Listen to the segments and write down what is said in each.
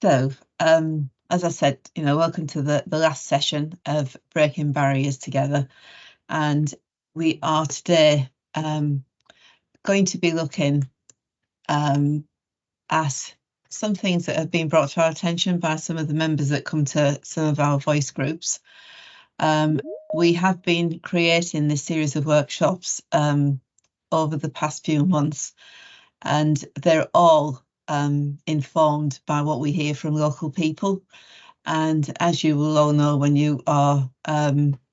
So, as I said, welcome to the last session of Breaking Barriers Together. And we are today going to be looking at some things that have been brought to our attention by some of the members that come to some of our voice groups. We have been creating this series of workshops over the past few months, and they're all informed by what we hear from local people. And as you will all know, when you are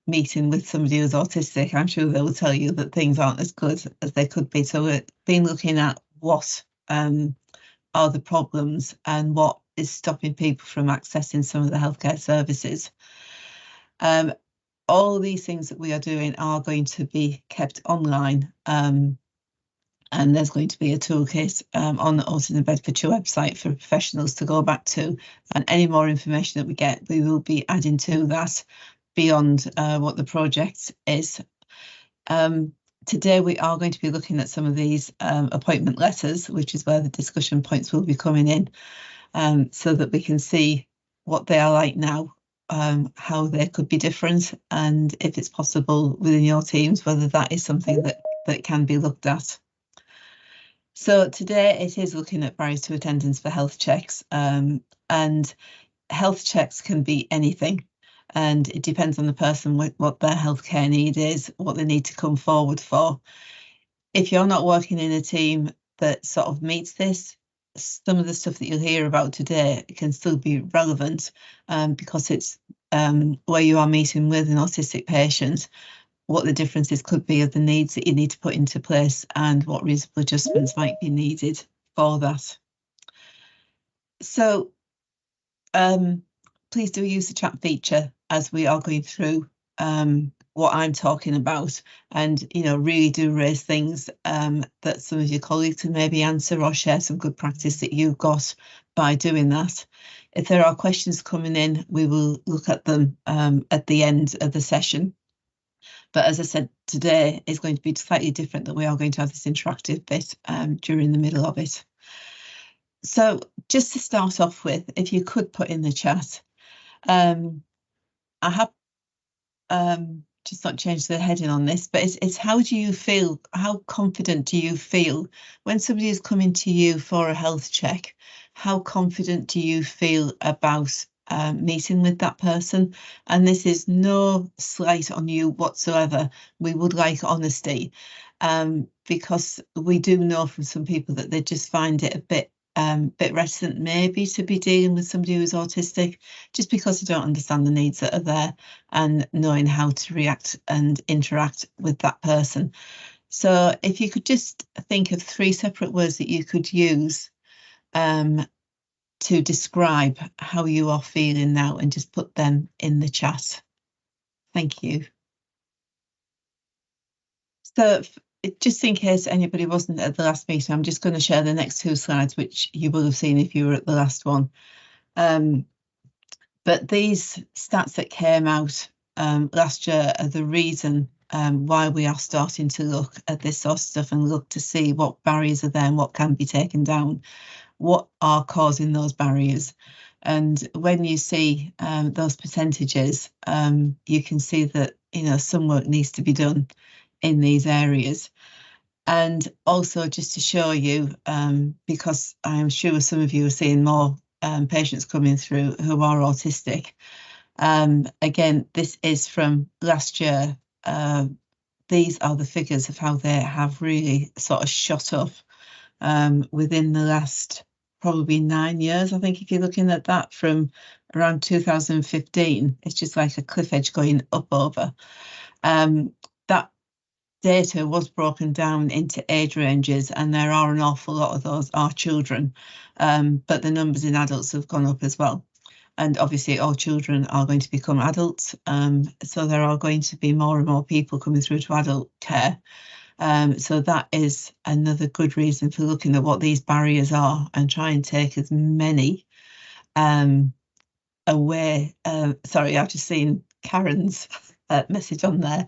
meeting with somebody who's autistic, I'm sure they will tell you that things aren't as good as they could be. So we've been looking at what are the problems and what is stopping people from accessing some of the healthcare services. All these things that we are doing are going to be kept online. And there's going to be a toolkit on the Autism Bedfordshire website for professionals to go back to. And any more information that we get, we will be adding to that beyond what the project is. Today, we are going to be looking at some of these appointment letters, which is where the discussion points will be coming in, so that we can see what they are like now, how they could be different, and if it's possible within your teams, whether that is something that can be looked at. So today it is looking at barriers to attendance for health checks, and health checks can be anything, and it depends on the person what their healthcare need is, what they need to come forward for. If you're not working in a team that sort of meets this, some of the stuff that you'll hear about today can still be relevant, because it's where you are meeting with an autistic patient, what the differences could be of the needs that you need to put into place and what reasonable adjustments might be needed for that. So please do use the chat feature as we are going through what I'm talking about, and really do raise things that some of your colleagues can maybe answer, or share some good practice that you've got by doing that. If there are questions coming in, we will look at them at the end of the session. But as I said, today is going to be slightly different, that we are going to have this interactive bit during the middle of it. So just to start off with, if you could put in the chat, I have just not changed the heading on this, but it's how do you feel, how confident do you feel when somebody is coming to you for a health check? How confident do you feel about meeting with that person? And this is no slight on you whatsoever. We would like honesty, because we do know from some people that they just find it a bit reticent maybe to be dealing with somebody who's autistic, just because they don't understand the needs that are there and knowing how to react and interact with that person. So if you could just think of 3 separate words that you could use to describe how you are feeling now, and just put them in the chat. Thank you. So just in case anybody wasn't at the last meeting, I'm just going to share the next 2 slides, which you will have seen if you were at the last one. But these stats that came out last year are the reason why we are starting to look at this sort of stuff and look to see what barriers are there and what can be taken down, what are causing those barriers. And when you see those percentages, you can see that some work needs to be done in these areas. And also just to show you, because I'm sure some of you are seeing more patients coming through who are autistic. Again, this is from last year. These are the figures of how they have really sort of shot up within the last probably 9 years. I think if you're looking at that from around 2015, it's just like a cliff edge going up over. That data was broken down into age ranges, and there are an awful lot of those are children, but the numbers in adults have gone up as well. And obviously all children are going to become adults, so there are going to be more and more people coming through to adult care. So that is another good reason for looking at what these barriers are and try and take as many away. Sorry, I've just seen Karen's message on there.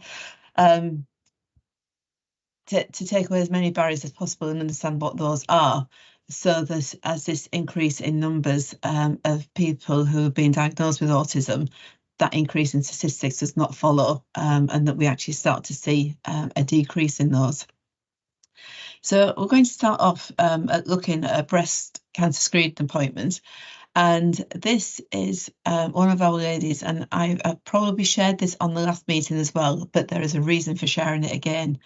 To take away as many barriers as possible and understand what those are. So that as this increase in numbers of people who have been diagnosed with autism, that increase in statistics does not follow, and that we actually start to see a decrease in those. So we're going to start off at looking at a breast cancer screening appointment. And this is one of our ladies, and I probably shared this on the last meeting as well, but there is a reason for sharing it again.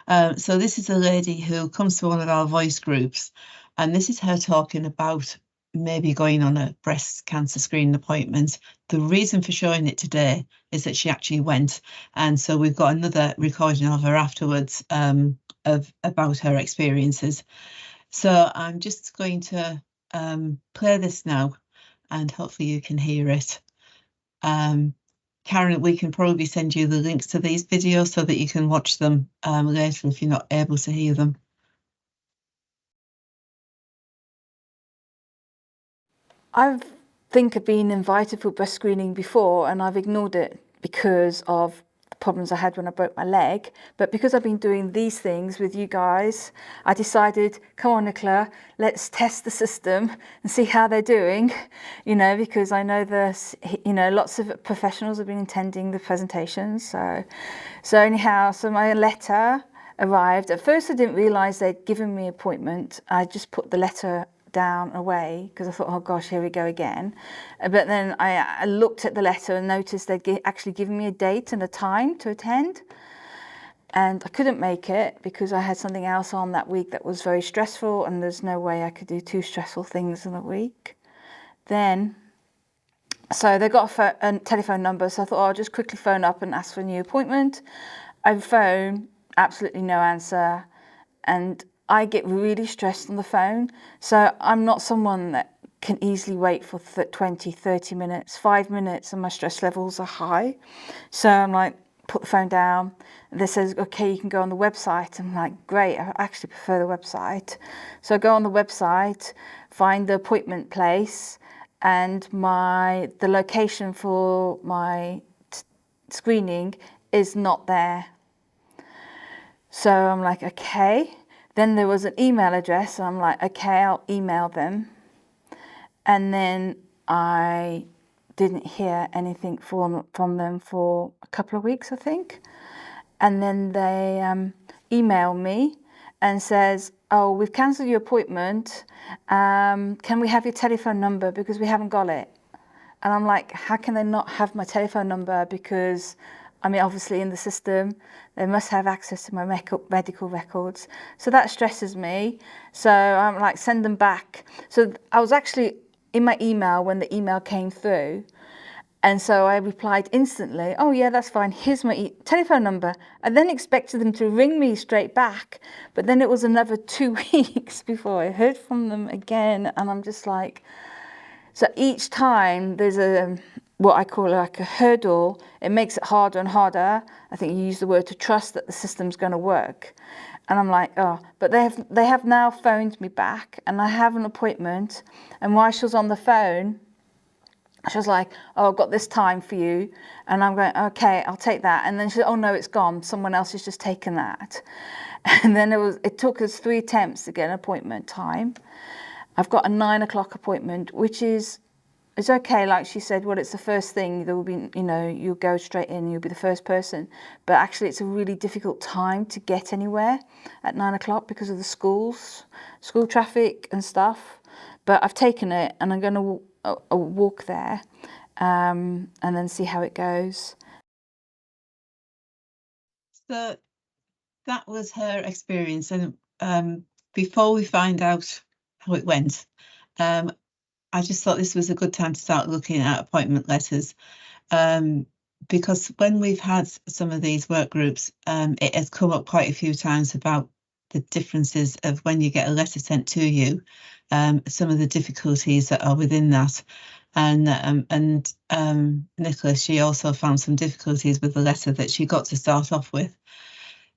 So this is a lady who comes to one of our voice groups, and this is her talking about maybe going on a breast cancer screening appointment. The reason for showing it today is that she actually went, and so we've got another recording of her afterwards about her experiences. So I'm just going to play this now, and hopefully you can hear it. Karen, we can probably send you the links to these videos so that you can watch them later if you're not able to hear them. I think I've been invited for breast screening before and I've ignored it because of the problems I had when I broke my leg. But because I've been doing these things with you guys, I decided, come on, Nicola, let's test the system and see how they're doing, you know, because I know there's, you know, lots of professionals have been attending the presentations. So anyhow, so my letter arrived. At first I didn't realise they'd given me an appointment. I just put the letter down away because I thought, oh gosh, here we go again. But then I looked at the letter and noticed they'd actually given me a date and a time to attend, and I couldn't make it because I had something else on that week that was very stressful, and there's no way I could do two stressful things in a week. Then so they got a telephone number, so I thought, oh, I'll just quickly phone up and ask for a new appointment. I phone, absolutely no answer, and I get really stressed on the phone. So I'm not someone that can easily wait for 20, 30 minutes, 5 minutes, and my stress levels are high. So I'm like, put the phone down. And they says, okay, you can go on the website. I'm like, great, I actually prefer the website. So I go on the website, find the appointment place, and the location for my screening is not there. So I'm like, okay. Then there was an email address. So I'm like, okay, I'll email them. And then I didn't hear anything from them for a couple of weeks, I think. And then they email me and says, oh, we've cancelled your appointment. Can we have your telephone number because we haven't got it? And I'm like, how can they not have my telephone number? Because I mean, obviously in the system, they must have access to my medical records. So that stresses me. So I'm like, send them back. So I was actually in my email when the email came through. And so I replied instantly, oh yeah, that's fine. Here's my telephone number. I then expected them to ring me straight back. But then it was another 2 weeks before I heard from them again. And I'm just like, so each time there's what I call like a hurdle. It makes it harder and harder. I think you use the word to trust that the system's going to work. And I'm like, oh, but they have now phoned me back and I have an appointment. And while she was on the phone, she was like, oh, I've got this time for you. And I'm going, okay, I'll take that. And then she said, oh no, it's gone. Someone else has just taken that. And then it took us 3 attempts to get an appointment time. I've got a 9 o'clock appointment, which is, it's okay. Like she said, well, it's the first thing. There will be, you know, you'll go straight in, you'll be the first person. But actually it's a really difficult time to get anywhere at 9 o'clock because of the school traffic and stuff. But I've taken it and I'm going to walk there and then see how it goes. So that was her experience. And before we find out how it went, I just thought this was a good time to start looking at appointment letters, because when we've had some of these work groups, it has come up quite a few times about the differences of when you get a letter sent to you, some of the difficulties that are within that. And Nicola, she also found some difficulties with the letter that she got to start off with.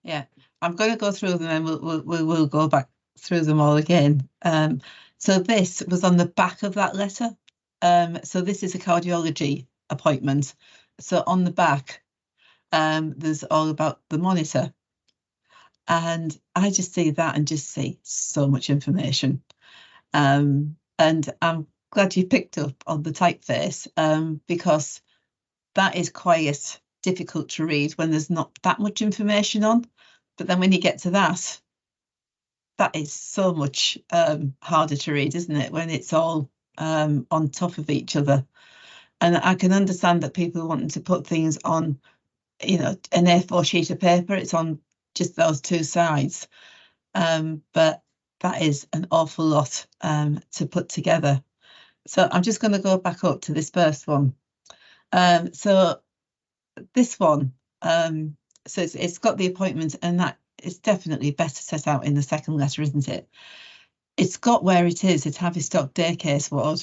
Yeah, I'm going to go through them and we'll go back through them all again. So this was on the back of that letter. So this is a cardiology appointment. So on the back, there's all about the monitor. And I just see that and just see so much information. And I'm glad you picked up on the typeface, because that is quite difficult to read when there's not that much information on. But then when you get to that is so much harder to read, isn't it, when it's all on top of each other. And I can understand that people wanting to put things on, an A4 sheet of paper, it's on just those two sides. But that is an awful lot to put together. So I'm just going to go back up to this first one. So this one, so it's got the appointment, and that is definitely better set out in the second letter, isn't it? It's got where it is. It's Tavistock Day Case Ward.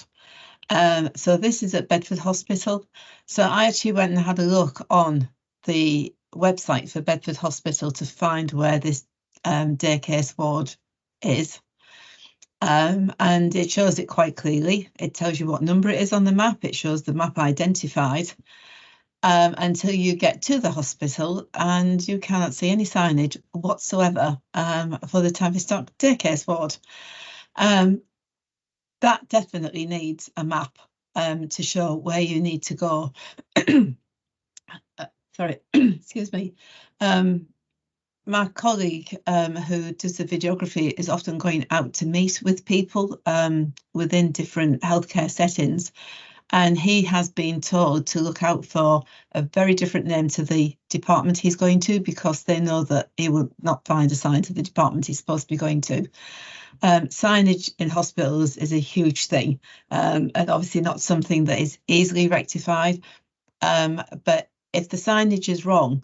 So this is at Bedford Hospital. So I actually went and had a look on the website for Bedford Hospital to find where this day case ward is. And it shows it quite clearly. It tells you what number it is on the map. It shows the map identified until you get to the hospital, and you cannot see any signage whatsoever for the Tavistock Day Case Ward. That definitely needs a map to show where you need to go. Sorry, excuse me. My colleague who does the videography is often going out to meet with people within different healthcare settings, and he has been told to look out for a very different name to the department he's going to, because they know that he will not find a sign to the department he's supposed to be going to. Signage in hospitals is a huge thing, and obviously not something that is easily rectified. But if the signage is wrong,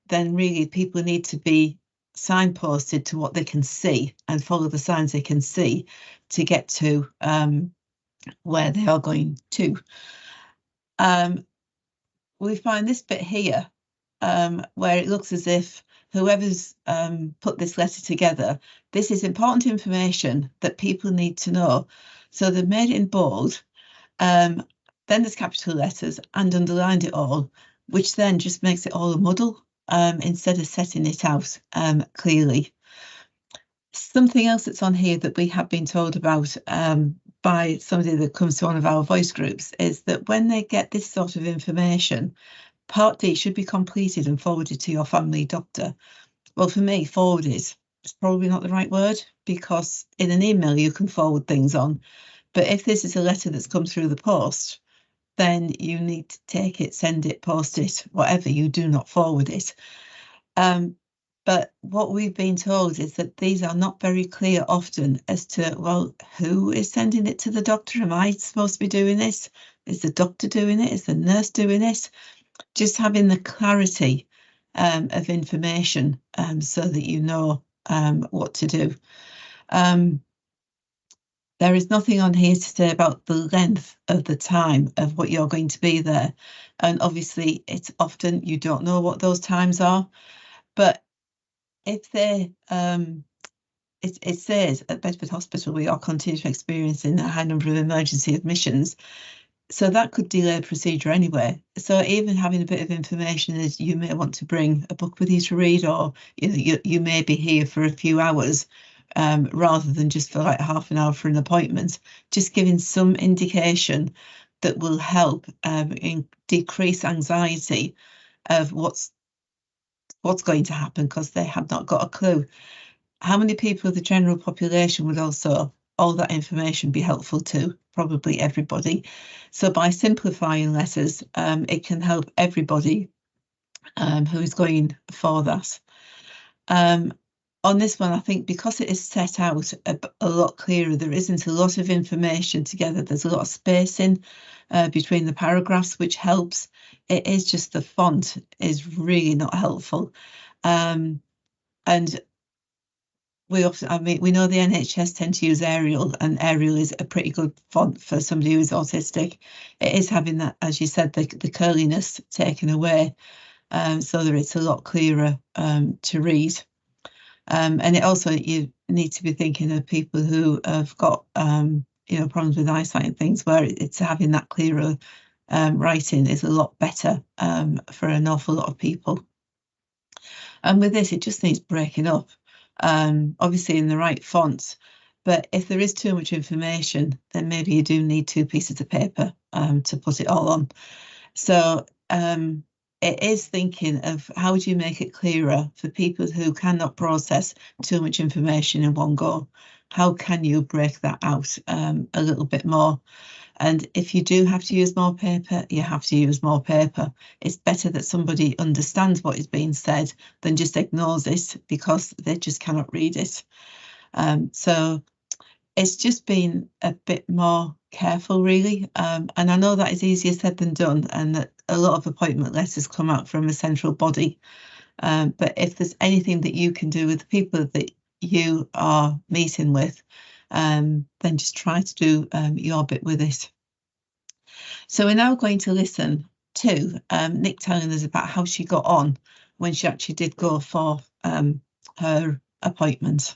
then really people need to be signposted to what they can see and follow the signs they can see to get to where they are going to. We find this bit here where it looks as if whoever's put this letter together, this is important information that people need to know. So they've made it in bold, then there's capital letters and underlined it all, which then just makes it all a muddle instead of setting it out clearly. Something else that's on here that we have been told about by somebody that comes to one of our voice groups is that when they get this sort of information, Part D should be completed and forwarded to your family doctor. Well, for me, forwarded is probably not the right word, because in an email you can forward things on. But if this is a letter that's come through the post, then you need to take it, send it, post it, whatever. You do not forward it. But what we've been told is that these are not very clear often as to, well, who is sending it to the doctor? Am I supposed to be doing this? Is the doctor doing it? Is the nurse doing it? Just having the clarity of information so that you know what to do. There is nothing on here to say about the length of the time of what you're going to be there. And obviously, it's often you don't know what those times are. But if they, it says at Bedford Hospital, we are continuing experiencing a high number of emergency admissions. So that could delay the procedure anyway. So even having a bit of information is you may want to bring a book with you to read, or you may be here for a few hours rather than just for like half an hour for an appointment. Just giving some indication that will help decrease anxiety of what's going to happen, because they have not got a clue. How many people of the general population would also all that information be helpful to? Probably everybody. So by simplifying letters, it can help everybody who is going for that. On this one, I think because it is set out a lot clearer, there isn't a lot of information together. There's a lot of spacing between the paragraphs, which helps. It is just the font is really not helpful. And we know the NHS tend to use Arial, and Arial is a pretty good font for somebody who is autistic. It is having that, as you said, the curliness taken away, so that it's a lot clearer to read. And it also, you need to be thinking of people who have got problems with eyesight and things, where it's having that clearer writing is a lot better for an awful lot of people. And with this, it just needs breaking up. Obviously in the right font, But if there is too much information, then maybe you do need 2 pieces of paper to put it all on. So it is thinking of how do you make it clearer for people who cannot process too much information in one go? How can you break that out a little bit more? And if you do have to use more paper, you have to use more paper. It's better that somebody understands what is being said than just ignores it because they just cannot read it. So it's just been a bit more careful, really. And I know that is easier said than done, and that a lot of appointment letters come out from a central body. But if there's anything that you can do with the people that you are meeting with, then just try to do your bit with it. So we're now going to listen to Nick telling us about how she got on when she actually did go for her appointment.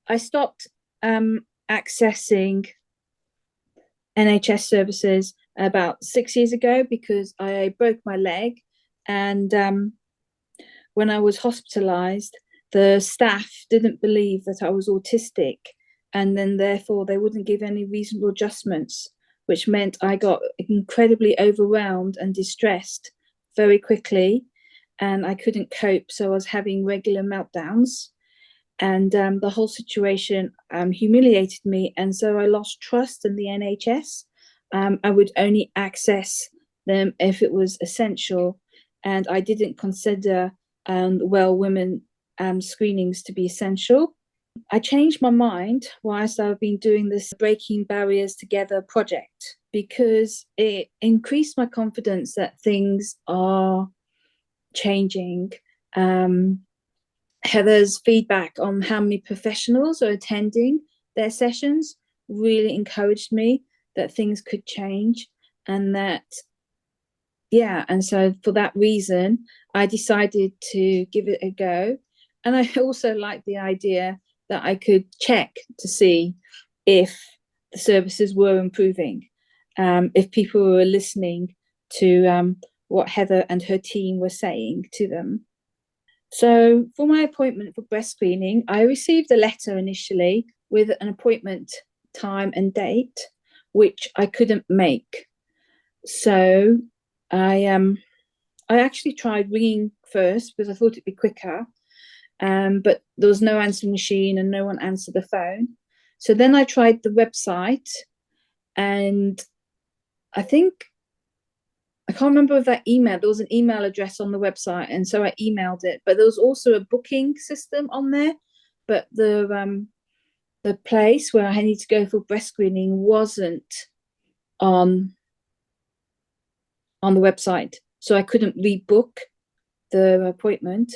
I stopped accessing NHS services about 6 years ago because I broke my leg, and when I was hospitalised, the staff didn't believe that I was autistic, and then therefore they wouldn't give any reasonable adjustments, which meant I got incredibly overwhelmed and distressed very quickly, and I couldn't cope, so I was having regular meltdowns. And the whole situation humiliated me, and so I lost trust in the NHS. I would only access them if it was essential, and I didn't consider women screenings to be essential. I changed my mind whilst I've been doing this Breaking Barriers Together project, because it increased my confidence that things are changing. Heather's feedback on how many professionals are attending their sessions really encouraged me that things could change, and so for that reason I decided to give it a go. And I also like the idea that I could check to see if the services were improving, if people were listening to what Heather and her team were saying to them. So for my appointment for breast screening, I received a letter initially with an appointment time and date, which I couldn't make. So I actually tried ringing first because I thought it'd be quicker, but there was no answering machine and no one answered the phone. So then I tried the website, and I can't remember if that email, there was an email address on the website, and so I emailed it, but there was also a booking system on there, but the place where I need to go for breast screening wasn't on the website, so I couldn't rebook the appointment.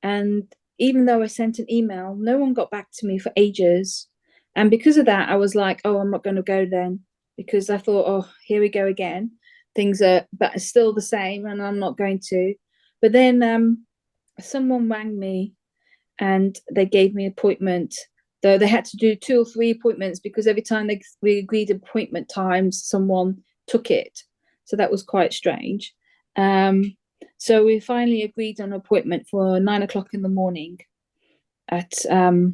And even though I sent an email, no one got back to me for ages, and because of that I was like, oh, I'm not going to go then, because I thought, oh, here we go again, things are but still the same and I'm not going to. But then someone rang me and they gave me an appointment, though they had to do 2 or 3 appointments because every time we agreed appointment times, someone took it. So that was quite strange. So we finally agreed on an appointment for 9 o'clock in the morning at I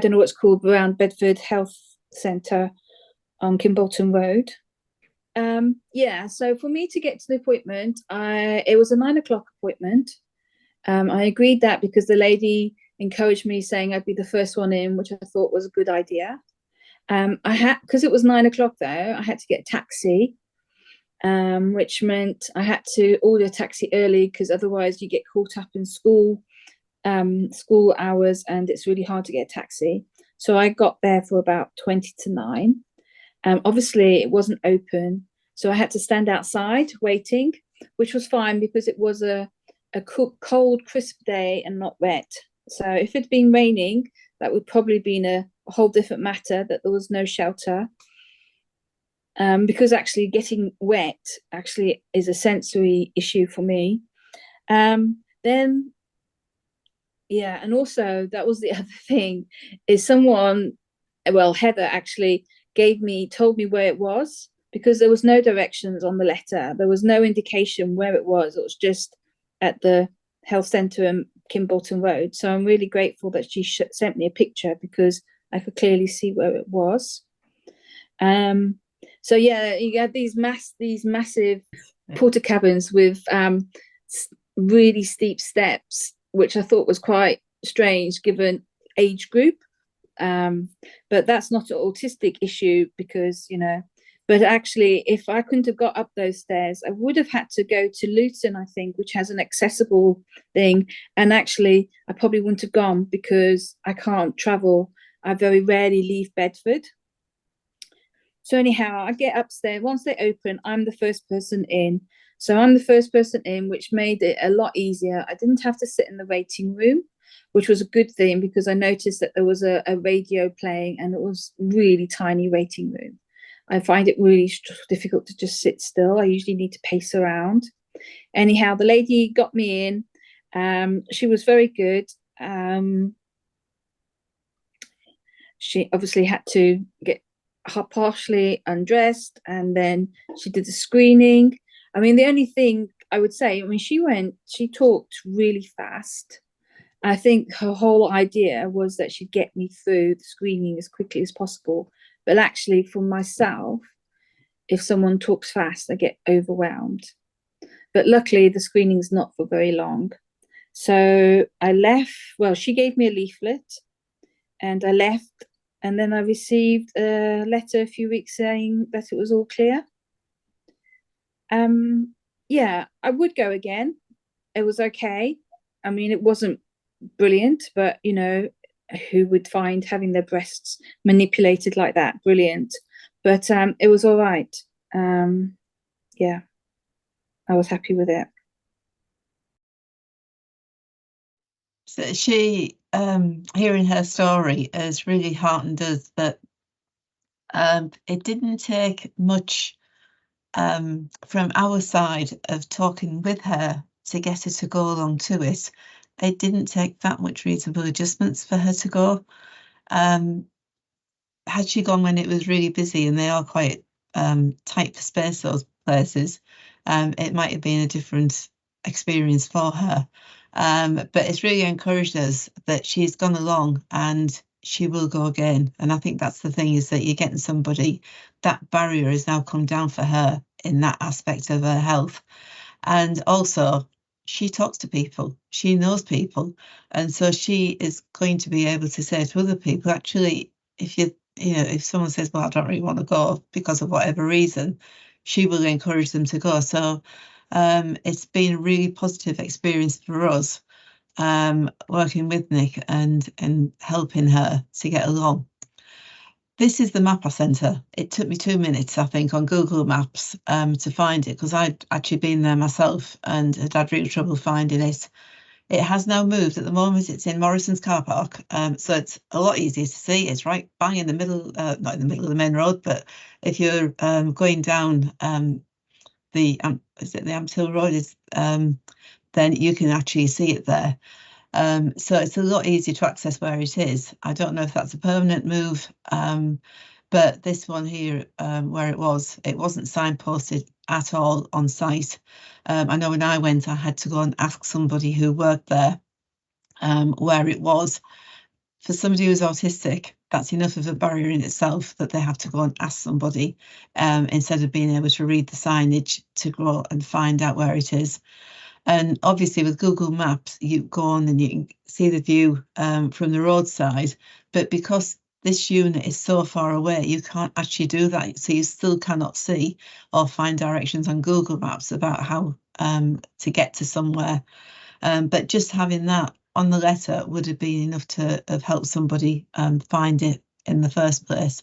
don't know what's called, around Bedford Health Centre on Kimbolton Road. So for me to get to the appointment, it was a 9 o'clock appointment. I agreed that because the lady encouraged me, saying I'd be the first one in, which I thought was a good idea. Because it was 9 o'clock though, I had to get a taxi, which meant I had to order a taxi early, because otherwise you get caught up in school hours and it's really hard to get a taxi. So I got there for about 20 to 9. Obviously it wasn't open, so I had to stand outside waiting, which was fine because it was a cold, crisp day and not wet. So if it'd been raining, that would probably been a whole different matter, that there was no shelter. Because actually getting wet actually is a sensory issue for me. And also that was the other thing, is Heather actually told me where it was, because there was no directions on the letter. There was no indication where it was. It was just at the health centre in Kimbolton Road. So I'm really grateful that she sent me a picture, because I could clearly see where it was. So yeah, you had these massive porta cabins with really steep steps, which I thought was quite strange given age group. But that's not an autistic issue, because, you know, but actually, if I couldn't have got up those stairs, I would have had to go to Luton, I think, which has an accessible thing. And actually, I probably wouldn't have gone, because I can't travel. I very rarely leave Bedford. So anyhow, I get upstairs. Once they open, I'm the first person in. So I'm the first person in, which made it a lot easier. I didn't have to sit in the waiting room, which was a good thing, because I noticed that there was a radio playing, and it was really tiny waiting room. I find it really difficult to just sit still. I usually need to pace around. Anyhow, the lady got me in. She was very good. She obviously had to get her partially undressed, and then she did the screening. I mean, the only thing I would say, I mean, she talked really fast. I think her whole idea was that she'd get me through the screening as quickly as possible. But actually, for myself, if someone talks fast, I get overwhelmed. But luckily, the screening's not for very long. So I left. Well, she gave me a leaflet, and I left. And then I received a letter a few weeks saying that it was all clear. Yeah, I would go again. It was okay. I mean, it wasn't brilliant, but, you know, who would find having their breasts manipulated like that brilliant? But it was all right. Yeah, I was happy with it. So she, hearing her story, has really heartened us that it didn't take much from our side of talking with her to get her to go along to it. It didn't take that much reasonable adjustments for her to go. Had she gone when it was really busy, and they are quite tight for space, those places, it might have been a different experience for her. But it's really encouraged us that she's gone along and she will go again. And I think that's the thing, is that you're getting somebody, that barrier has now come down for her in that aspect of her health. And also, she talks to people, she knows people. And so she is going to be able to say to other people, actually, if someone says, well, I don't really want to go because of whatever reason, she will encourage them to go. So it's been a really positive experience for us, working with Nick and helping her to get along. This is the map I sent her. It took me 2 minutes, I think, on Google Maps to find it, because I'd actually been there myself and had had real trouble finding it. It has now moved. At the moment, it's in Morrison's car park, so it's a lot easier to see. It's right bang in the middle, not in the middle of the main road, but if you're going down the Ampshill Road, then you can actually see it there. So it's a lot easier to access where it is. I don't know if that's a permanent move, but this one here, where it wasn't signposted at all on site. I know when I went, I had to go and ask somebody who worked there where it was. For somebody who's autistic, that's enough of a barrier in itself, that they have to go and ask somebody instead of being able to read the signage to go and find out where it is. And obviously with Google Maps, you go on and you can see the view from the roadside, but because this unit is so far away, you can't actually do that. So you still cannot see or find directions on Google Maps about how to get to somewhere. But just having that on the letter would have been enough to have helped somebody find it in the first place.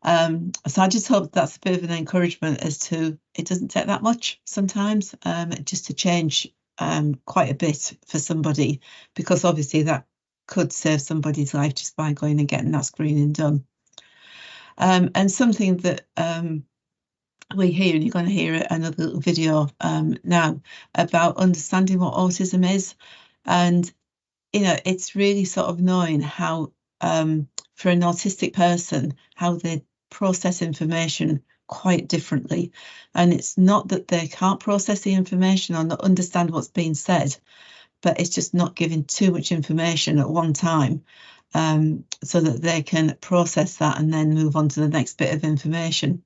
So I just hope that's a bit of an encouragement as to, it doesn't take that much sometimes, just to change quite a bit for somebody, because obviously that could save somebody's life just by going and getting that screening done. And something that we hear, and you're going to hear another little video now about understanding what autism is. And, you know, it's really sort of knowing how, for an autistic person, how they process information quite differently. And it's not that they can't process the information or not understand what's being said, but it's just not giving too much information at one time, so that they can process that and then move on to the next bit of information.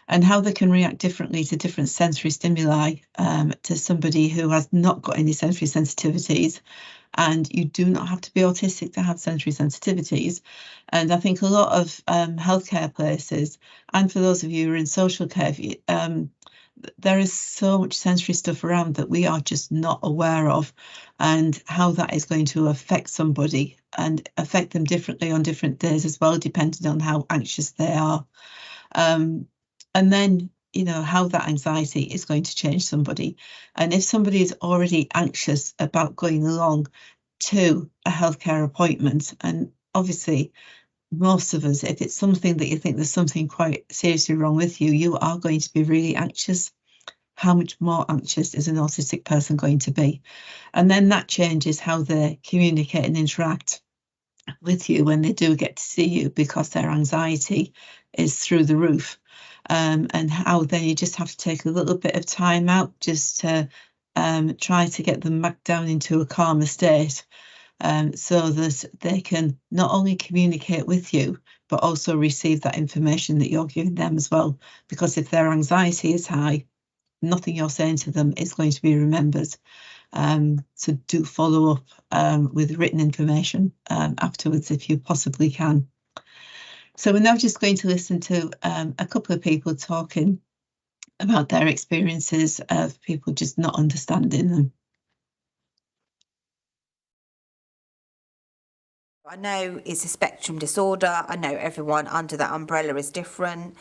And how they can react differently to different sensory stimuli, to somebody who has not got any sensory sensitivities. And you do not have to be autistic to have sensory sensitivities. And I think a lot of healthcare places, and for those of you who are in social care, there is so much sensory stuff around that we are just not aware of, and how that is going to affect somebody and affect them differently on different days as well, depending on how anxious they are. And then, you know, how that anxiety is going to change somebody. And if somebody is already anxious about going along to a healthcare appointment, and obviously most of us, if it's something that you think there's something quite seriously wrong with you, you are going to be really anxious. How much more anxious is an autistic person going to be? And then that changes how they communicate and interact with you when they do get to see you, because their anxiety is through the roof. And how then you just have to take a little bit of time out just to try to get them back down into a calmer state, so that they can not only communicate with you, but also receive that information that you're giving them as well. Because if their anxiety is high, nothing you're saying to them is going to be remembered. So do follow up with written information afterwards if you possibly can. So we're now just going to listen to a couple of people talking about their experiences of people just not understanding them. I know it's a spectrum disorder. I know everyone under that umbrella is different.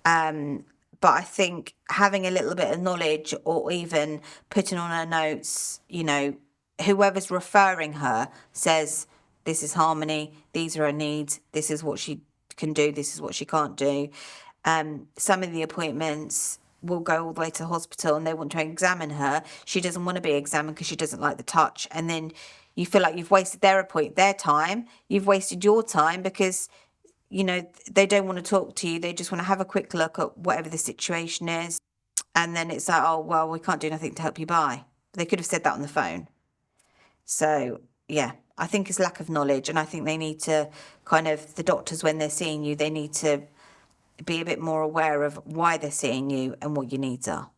But I think having a little bit of knowledge, or even putting on her notes, you know, whoever's referring her says, this is Harmony, these are her needs, this is what she can do, this is what she can't do. Some of the appointments will go all the way to the hospital and they want to examine her. She doesn't want to be examined because she doesn't like the touch. And then you feel like you've wasted their time, you've wasted your time, because you know, they don't want to talk to you. They just want to have a quick look at whatever the situation is. And then it's like, oh, well, we can't do nothing to help you by. They could have said that on the phone. So, yeah, I think it's lack of knowledge. And I think they need to kind of, the doctors, when they're seeing you, they need to be a bit more aware of why they're seeing you and what your needs are.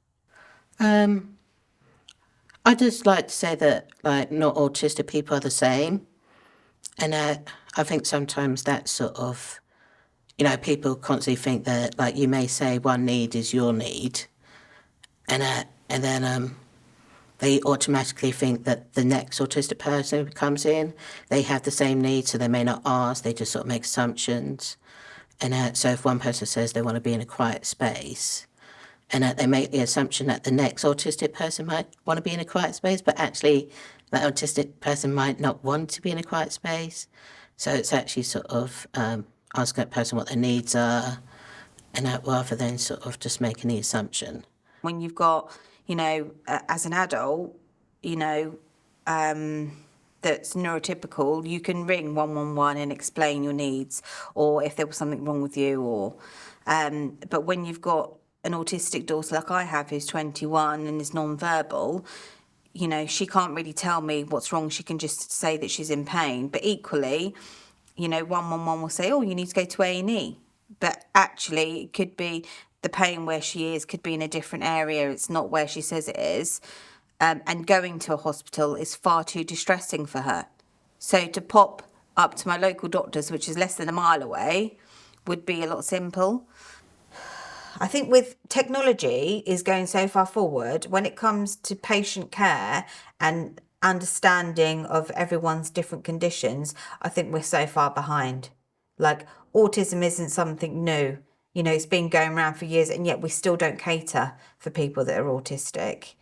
I just like to say that, like, not autistic people are the same. And I think sometimes that sort of, you know, people constantly think that, like, you may say one need is your need, and then they automatically think that the next autistic person who comes in, they have the same needs, so they may not ask, they just sort of make assumptions. And so if one person says they want to be in a quiet space, and they make the assumption that the next autistic person might want to be in a quiet space, but actually that autistic person might not want to be in a quiet space. So it's actually sort of asking that person what their needs are, and that rather than sort of just making the assumption. When you've got, you know, as an adult, you know, that's neurotypical, you can ring 111 and explain your needs, or if there was something wrong with you, or but when you've got an autistic daughter like I have, who's 21 and is non-verbal, you know, she can't really tell me what's wrong. She can just say that she's in pain. But equally, you know, 111 will say, oh, you need to go to A&E. But actually, it could be the pain where she is could be in a different area. It's not where she says it is. And going to a hospital is far too distressing for her. So to pop up to my local doctors, which is less than a mile away, would be a lot simple. I think with technology is going so far forward when it comes to patient care and understanding of everyone's different conditions, I think we're so far behind. Like, autism isn't something new. You know, it's been going around for years, and yet we still don't cater for people that are autistic.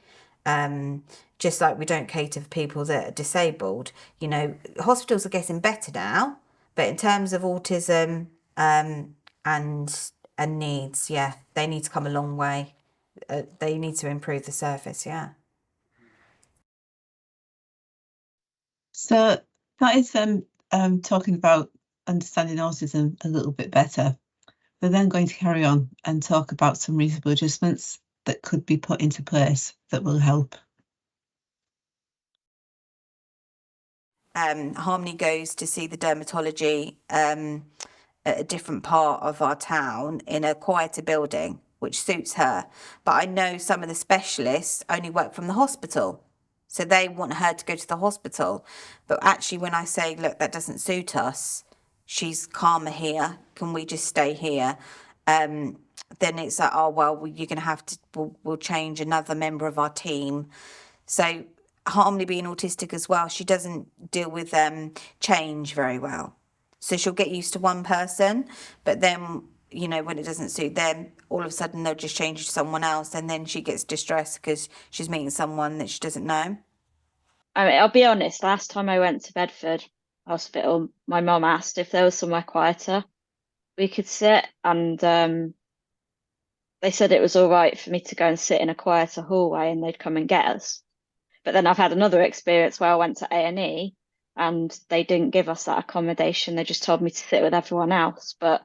Just like we don't cater for people that are disabled. You know, hospitals are getting better now, but in terms of autism and needs, yeah, they need to come a long way. They need to improve the service, yeah. So that is talking about understanding autism a little bit better. We're then going to carry on and talk about some reasonable adjustments that could be put into place that will help. Harmony goes to see the dermatology at a different part of our town in a quieter building, which suits her. But I know some of the specialists only work from the hospital, so they want her to go to the hospital. But actually, when I say, look, that doesn't suit us, she's calmer here, can we just stay here? Then it's like, oh, well, you're going to have to, we'll change another member of our team. So Harmony being autistic as well, she doesn't deal with change very well. So she'll get used to one person, but then, you know, when it doesn't suit them, all of a sudden they'll just change to someone else, and then she gets distressed because she's meeting someone that she doesn't know. I mean, I'll be honest, last time I went to Bedford Hospital, my mum asked if there was somewhere quieter we could sit, and they said it was all right for me to go and sit in a quieter hallway and they'd come and get us. But then I've had another experience where I went to A&E and they didn't give us that accommodation. They just told me to sit with everyone else. But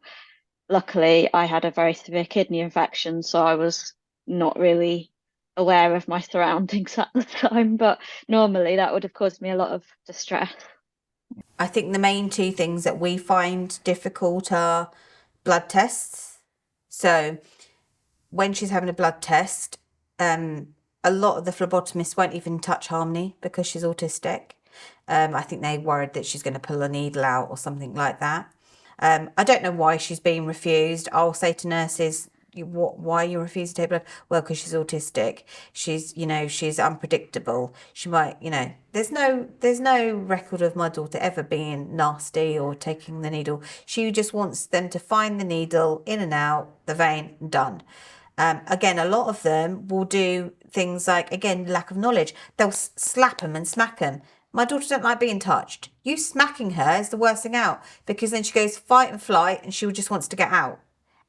luckily, I had a very severe kidney infection, so I was not really aware of my surroundings at the time. But normally, that would have caused me a lot of distress. I think the main two things that we find difficult are blood tests. So when she's having a blood test, a lot of the phlebotomists won't even touch Harmony because she's autistic. I think they're worried that she's going to pull a needle out or something like that. I don't know why she's being refused. I'll say to nurses, why you refuse to take blood? Well, because she's autistic. She's, you know, she's unpredictable. She might, you know, there's no record of my daughter ever being nasty or taking the needle. She just wants them to find the needle, in and out the vein, and done. Again, a lot of them will do things like, again, lack of knowledge. They'll slap them and smack them. My daughter don't like being touched. You smacking her is the worst thing out, because then she goes fight and flight and she just wants to get out.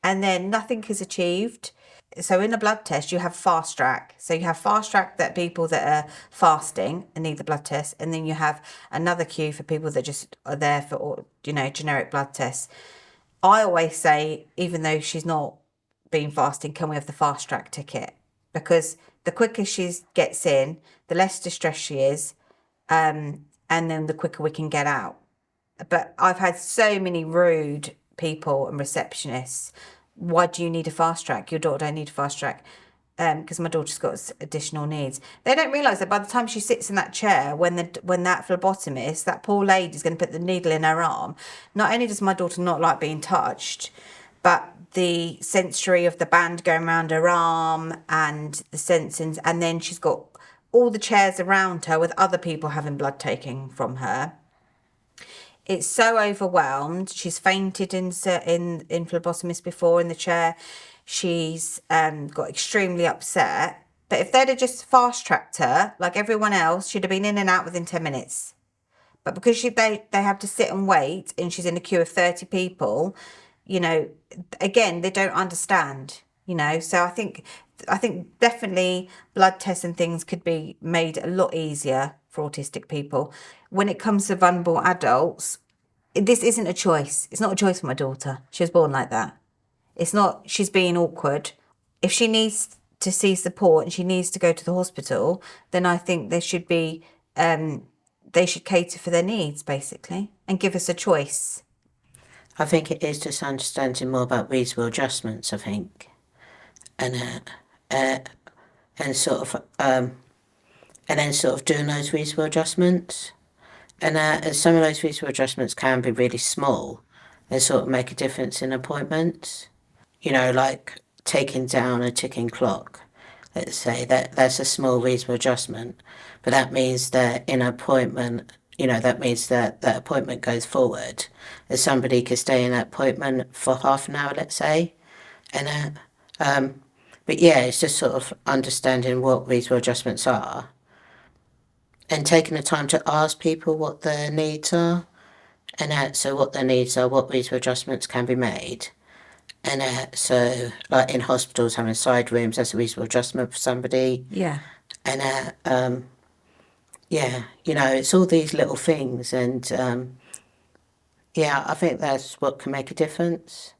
And then nothing is achieved. So in a blood test, you have fast track. So you have fast track that people that are fasting and need the blood test. And then you have another queue for people that just are there for, you know, generic blood tests. I always say, even though she's not been fasting, can we have the fast track ticket? Because the quicker she gets in, the less distressed she is. And then the quicker we can get out. But I've had so many rude people and receptionists. Why do you need a fast track? Your daughter don't need a fast track. Because my daughter's got additional needs. They don't realise that by the time she sits in that chair, when that phlebotomist, that poor lady, is going to put the needle in her arm, not only does my daughter not like being touched, but the sensory of the band going around her arm and the sensings, and then she's got all the chairs around her with other people having blood taken from her. It's so overwhelmed. She's fainted in phlebotomist before in the chair. She's got extremely upset. But if they'd have just fast-tracked her, like everyone else, she'd have been in and out within 10 minutes. But because they have to sit and wait, and she's in a queue of 30 people, you know, again, they don't understand, you know. So I think definitely blood tests and things could be made a lot easier for autistic people. When it comes to vulnerable adults, this isn't a choice. It's not a choice for my daughter. She was born like that. It's not she's being awkward. If she needs to see support and she needs to go to the hospital, then I think there should be, they should cater for their needs, basically, and give us a choice. I think it is just understanding more about reasonable adjustments, I think. And sort of and then sort of doing those reasonable adjustments, and some of those reasonable adjustments can be really small and sort of make a difference in appointments. You know, like taking down a ticking clock. Let's say that's a small reasonable adjustment, but that means that in an appointment, you know, that means that that appointment goes forward, and somebody could stay in that appointment for half an hour, let's say, and but yeah, it's just sort of understanding what reasonable adjustments are and taking the time to ask people what their needs are, and so what their needs are, what reasonable adjustments can be made. And so, like in hospitals, having side rooms, that's a reasonable adjustment for somebody. Yeah. And yeah, you know, it's all these little things, and yeah, I think that's what can make a difference.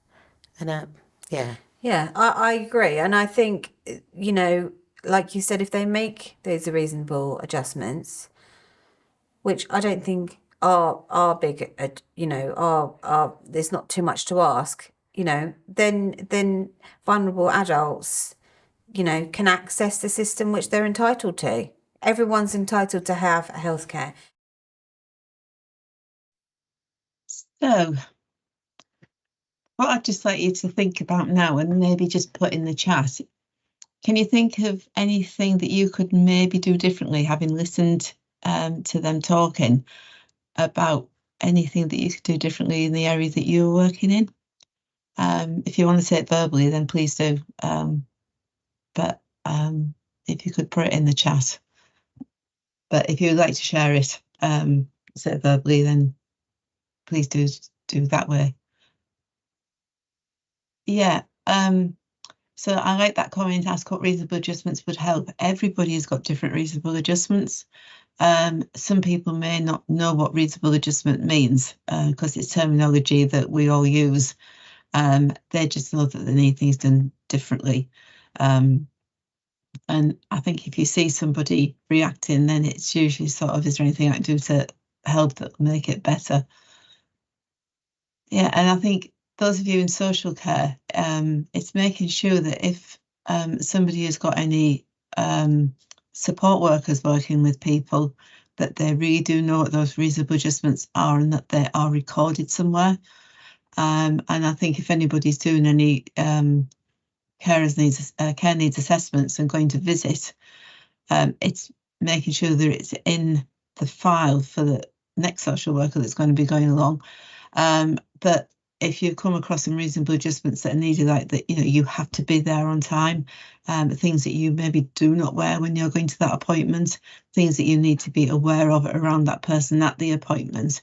And yeah. Yeah, I agree. And I think, you know, like you said, if they make those reasonable adjustments, which I don't think are big, you know, are there's not too much to ask, you know, then vulnerable adults, you know, can access the system which they're entitled to. Everyone's entitled to have healthcare. So, what I'd just like you to think about now, and maybe just put in the chat, can you think of anything that you could maybe do differently, having listened to them talking about anything that you could do differently in the area that you're working in? If you want to say it verbally, then please do. But if you could put it in the chat. But if you would like to share it, say it verbally, then please do that way. Yeah. So I like that comment, ask what reasonable adjustments would help. Everybody has got different reasonable adjustments. Some people may not know what reasonable adjustment means because it's terminology that we all use. They just know that they need things done differently. And I think if you see somebody reacting, then it's usually sort of, is there anything I can do to help that will make it better? Yeah, and I think those of you in social care, it's making sure that if somebody has got any support workers working with people, that they really do know what those reasonable adjustments are and that they are recorded somewhere. And I think if anybody's doing any care needs assessments and going to visit, it's making sure that it's in the file for the next social worker that's going to be going along. But if you come across some reasonable adjustments that are needed, like that, you know, you have to be there on time, things that you maybe do not wear when you're going to that appointment, things that you need to be aware of around that person at the appointment,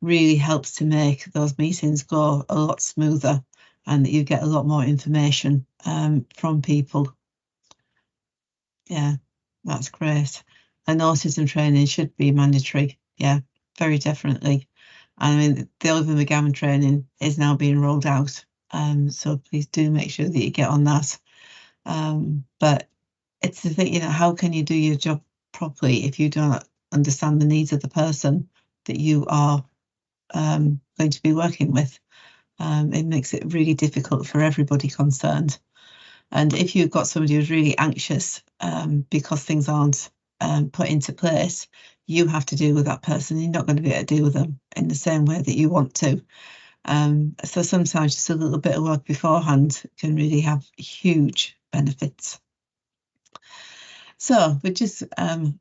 really helps to make those meetings go a lot smoother and that you get a lot more information from people. Yeah, that's great. And autism training should be mandatory. Yeah, very definitely. I mean, the Oliver McGowan training is now being rolled out. So please do make sure that you get on that. But it's the thing, you know, how can you do your job properly if you don't understand the needs of the person that you are going to be working with? It makes it really difficult for everybody concerned. And if you've got somebody who's really anxious because things aren't put into place, you have to deal with that person. You're not going to be able to deal with them in the same way that you want to. So sometimes just a little bit of work beforehand can really have huge benefits. So we're just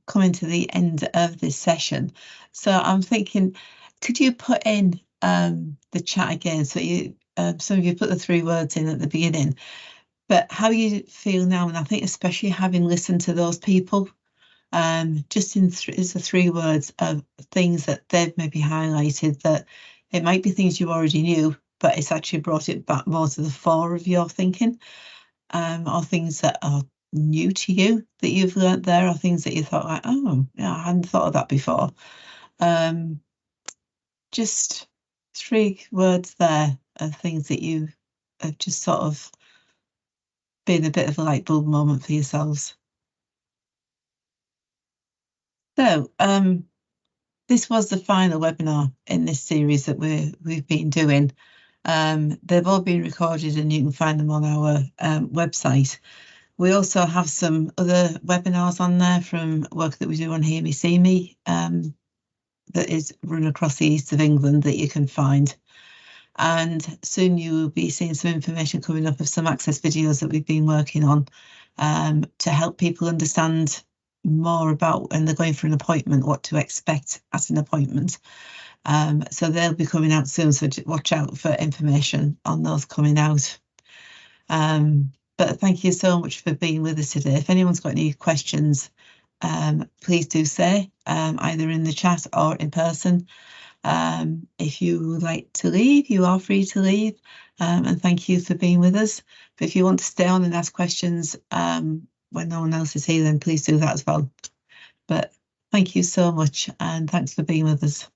coming to the end of this session. So I'm thinking, could you put in the chat again? So you, some of you put the 3 words in at the beginning, but how you feel now, and I think especially having listened to those people, just in is the 3 words of things that they've maybe highlighted, that it might be things you already knew, but it's actually brought it back more to the fore of your thinking, or things that are new to you that you've learnt there, or things that you thought like, oh, yeah, I hadn't thought of that before. Just 3 words there of things that you have just sort of been a bit of a light bulb moment for yourselves. So this was the final webinar in this series that we've been doing. They've all been recorded and you can find them on our website. We also have some other webinars on there from work that we do on Hear Me, See Me, that is run across the east of England that you can find. And soon you will be seeing some information coming up of some access videos that we've been working on to help people understand more about when they're going for an appointment, what to expect at an appointment. So they'll be coming out soon, so watch out for information on those coming out. But thank you so much for being with us today. If anyone's got any questions, please do say, either in the chat or in person. If you would like to leave, you are free to leave, and thank you for being with us. But if you want to stay on and ask questions when no one else is here, then please do that as well. But thank you so much, and thanks for being with us.